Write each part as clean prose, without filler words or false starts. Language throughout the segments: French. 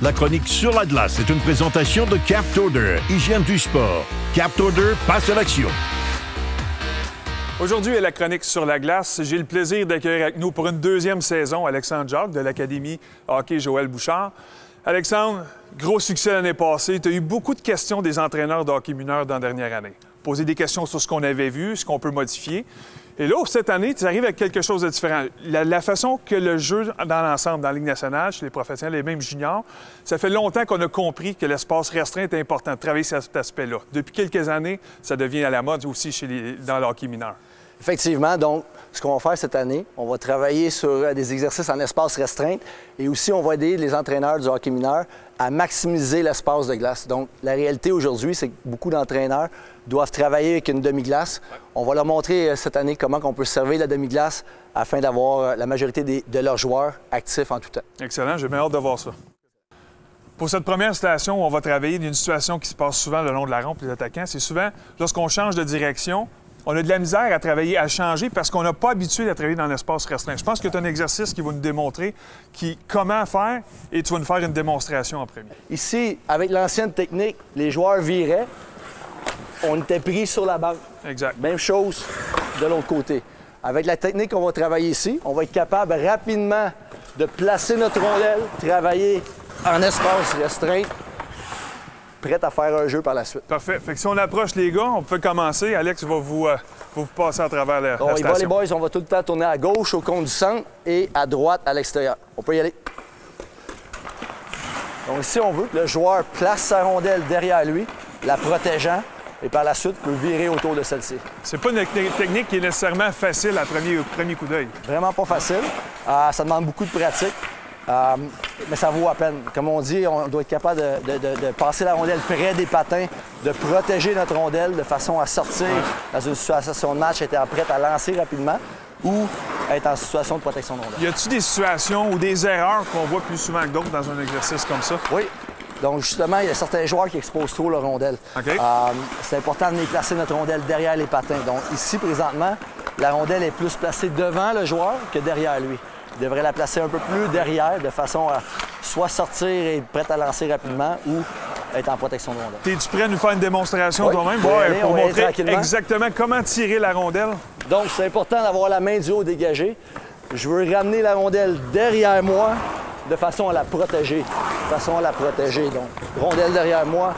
La chronique sur la glace est une présentation de Captorder, hygiène du sport. Captorder passe à l'action. Aujourd'hui, à la chronique sur la glace, j'ai le plaisir d'accueillir avec nous pour une deuxième saison Alexandre Jacques de l'Académie Hockey Joël Bouchard. Alexandre, gros succès l'année passée. Tu as eu beaucoup de questions des entraîneurs de hockey mineur dans la dernière année. Poser des questions sur ce qu'on avait vu, ce qu'on peut modifier. Et là, cette année, tu arrives avec quelque chose de différent. La façon que le jeu dans l'ensemble, dans la Ligue nationale, chez les professionnels et même juniors, ça fait longtemps qu'on a compris que l'espace restreint est important, de travailler sur cet aspect-là. Depuis quelques années, ça devient à la mode aussi dans le hockey mineur. Effectivement. Donc, ce qu'on va faire cette année, on va travailler sur des exercices en espace restreint et aussi on va aider les entraîneurs du hockey mineur à maximiser l'espace de glace. Donc, la réalité aujourd'hui, c'est que beaucoup d'entraîneurs doivent travailler avec une demi-glace. On va leur montrer cette année comment on peut servir la demi-glace afin d'avoir la majorité de leurs joueurs actifs en tout temps. Excellent, j'ai bien hâte de voir ça. Pour cette première situation, on va travailler d'une situation qui se passe souvent le long de la rampe, les attaquants. C'est souvent, lorsqu'on change de direction, on a de la misère à travailler, à changer parce qu'on n'a pas habitué à travailler dans l'espace restreint. Je pense que tu as un exercice qui va nous démontrer comment faire et tu vas nous faire une démonstration en premier. Ici, avec l'ancienne technique, les joueurs viraient, on était pris sur la banque. Exact. Même chose de l'autre côté. Avec la technique qu'on va travailler ici, on va être capable rapidement de placer notre rondelle, travailler en espace restreint, prête à faire un jeu par la suite. Parfait. Fait que si on approche les gars, on peut commencer. Alex va vous passer à travers la Donc, station. Les boys, on va tout le temps tourner à gauche au compte du centre et à droite à l'extérieur. On peut y aller. Donc ici, on veut que le joueur place sa rondelle derrière lui, la protégeant, et par la suite peut virer autour de celle-ci. C'est pas une technique qui est nécessairement facile à premier coup d'œil. Vraiment pas facile. Ça demande beaucoup de pratique. Mais ça vaut à peine. Comme on dit, on doit être capable de passer la rondelle près des patins, de protéger notre rondelle de façon à sortir dans une situation de match, être prête à lancer rapidement ou être en situation de protection de rondelle. Y a-t-il des situations ou des erreurs qu'on voit plus souvent que d'autres dans un exercice comme ça? Oui. Donc, justement, il y a certains joueurs qui exposent trop leur rondelle. Okay. C'est important de venir placer notre rondelle derrière les patins. Donc, ici, présentement, la rondelle est plus placée devant le joueur que derrière lui. Il devrait la placer un peu plus derrière, de façon à soit sortir et être prête à lancer rapidement ou être en protection de rondelle. Es-tu prêt à nous faire une démonstration toi-même? Pour montrer exactement comment tirer la rondelle? Donc, c'est important d'avoir la main du haut dégagée. Je veux ramener la rondelle derrière moi de façon à la protéger. Donc, rondelle derrière moi,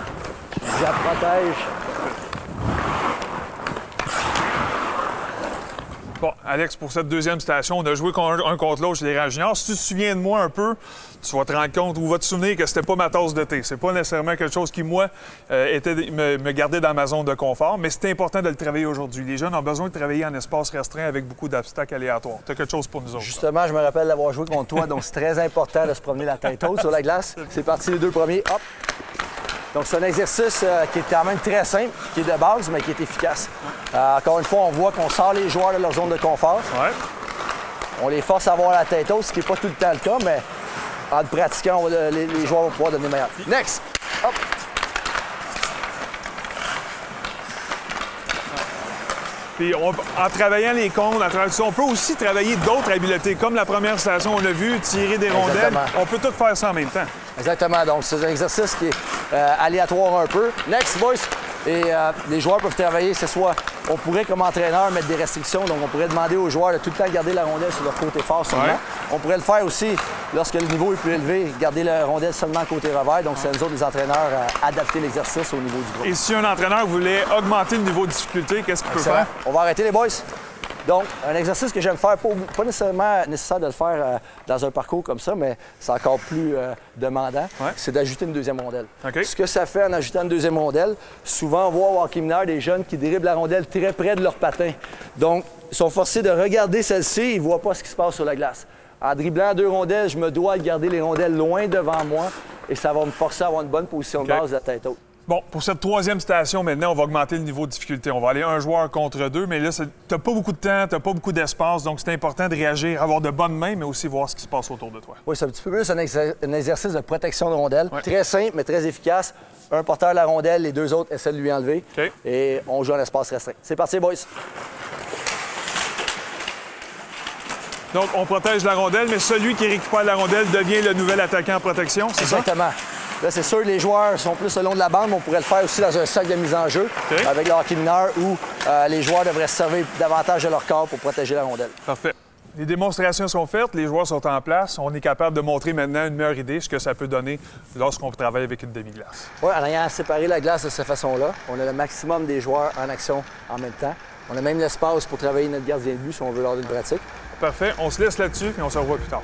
je la protège. Bon, Alex, pour cette deuxième station, on a joué un contre l'autre chez les rangs juniors. Si tu te souviens de moi un peu, tu vas te rendre compte ou vas te souvenir que c'était pas ma tasse de thé. C'est pas nécessairement quelque chose qui, moi, me gardait dans ma zone de confort, mais c'est important de le travailler aujourd'hui. Les jeunes ont besoin de travailler en espace restreint avec beaucoup d'obstacles aléatoires. Tu as quelque chose pour nous autres? Justement, je me rappelle d'avoir joué contre toi, donc c'est très important de se promener la tête haute sur la glace. C'est parti, les deux premiers. Hop! Donc, c'est un exercice qui est quand même très simple, qui est de base, mais qui est efficace. Encore une fois, on voit qu'on sort les joueurs de leur zone de confort. Ouais. On les force à avoir la tête haute, ce qui n'est pas tout le temps le cas, mais en le pratiquant, les joueurs vont pouvoir donner meilleur. Next! Hop! Puis en travaillant les cônes, on peut aussi travailler d'autres habiletés, comme la première station, on a vu, tirer des rondelles. Exactement. On peut tout faire ça en même temps. Exactement. Donc, c'est un exercice qui est aléatoire un peu. Next, boys! Et les joueurs peuvent travailler, c'est soit, on pourrait comme entraîneur mettre des restrictions, donc on pourrait demander aux joueurs de tout le temps garder la rondelle sur leur côté fort seulement. Ouais. On pourrait le faire aussi lorsque le niveau est plus élevé, garder la rondelle seulement côté revers. Donc c'est à nous autres, les entraîneurs, à adapter l'exercice au niveau du groupe. Et si un entraîneur voulait augmenter le niveau de difficulté, qu'est-ce qu'il peut faire? On va arrêter les boys. Donc, un exercice que j'aime faire, pas nécessairement nécessaire de le faire dans un parcours comme ça, mais c'est encore plus demandant, c'est d'ajouter une deuxième rondelle. Okay. Ce que ça fait en ajoutant une deuxième rondelle, souvent on voit au hockey mineur des jeunes qui dribblent la rondelle très près de leur patin. Donc, ils sont forcés de regarder celle-ci, ils ne voient pas ce qui se passe sur la glace. En dribblant deux rondelles, je me dois de garder les rondelles loin devant moi et ça va me forcer à avoir une bonne position de base de la tête haute. Bon, pour cette troisième station, maintenant, on va augmenter le niveau de difficulté. On va aller un joueur contre deux, mais là, tu n'as pas beaucoup de temps, tu n'as pas beaucoup d'espace, donc c'est important de réagir, avoir de bonnes mains, mais aussi voir ce qui se passe autour de toi. Oui, c'est un petit peu plus un exercice de protection de rondelle. Ouais. Très simple, mais très efficace. Un porteur de la rondelle, les deux autres essaient de lui enlever. Okay. Et on joue en espace restreint. C'est parti, boys! Donc, on protège la rondelle, mais celui qui récupère la rondelle devient le nouvel attaquant en protection, c'est ça? Exactement. Là, c'est sûr, les joueurs sont plus le long de la bande, mais on pourrait le faire aussi dans un sac de mise en jeu avec le hockey mineur où les joueurs devraient se servir davantage de leur corps pour protéger la rondelle. Parfait. Les démonstrations sont faites, les joueurs sont en place. On est capable de montrer maintenant une meilleure idée, ce que ça peut donner lorsqu'on travaille avec une demi-glace. Oui, en ayant séparé la glace de cette façon-là, on a le maximum des joueurs en action en même temps. On a même l'espace pour travailler notre gardien de but si on veut lors d'une pratique. Parfait. On se laisse là-dessus et on se revoit plus tard.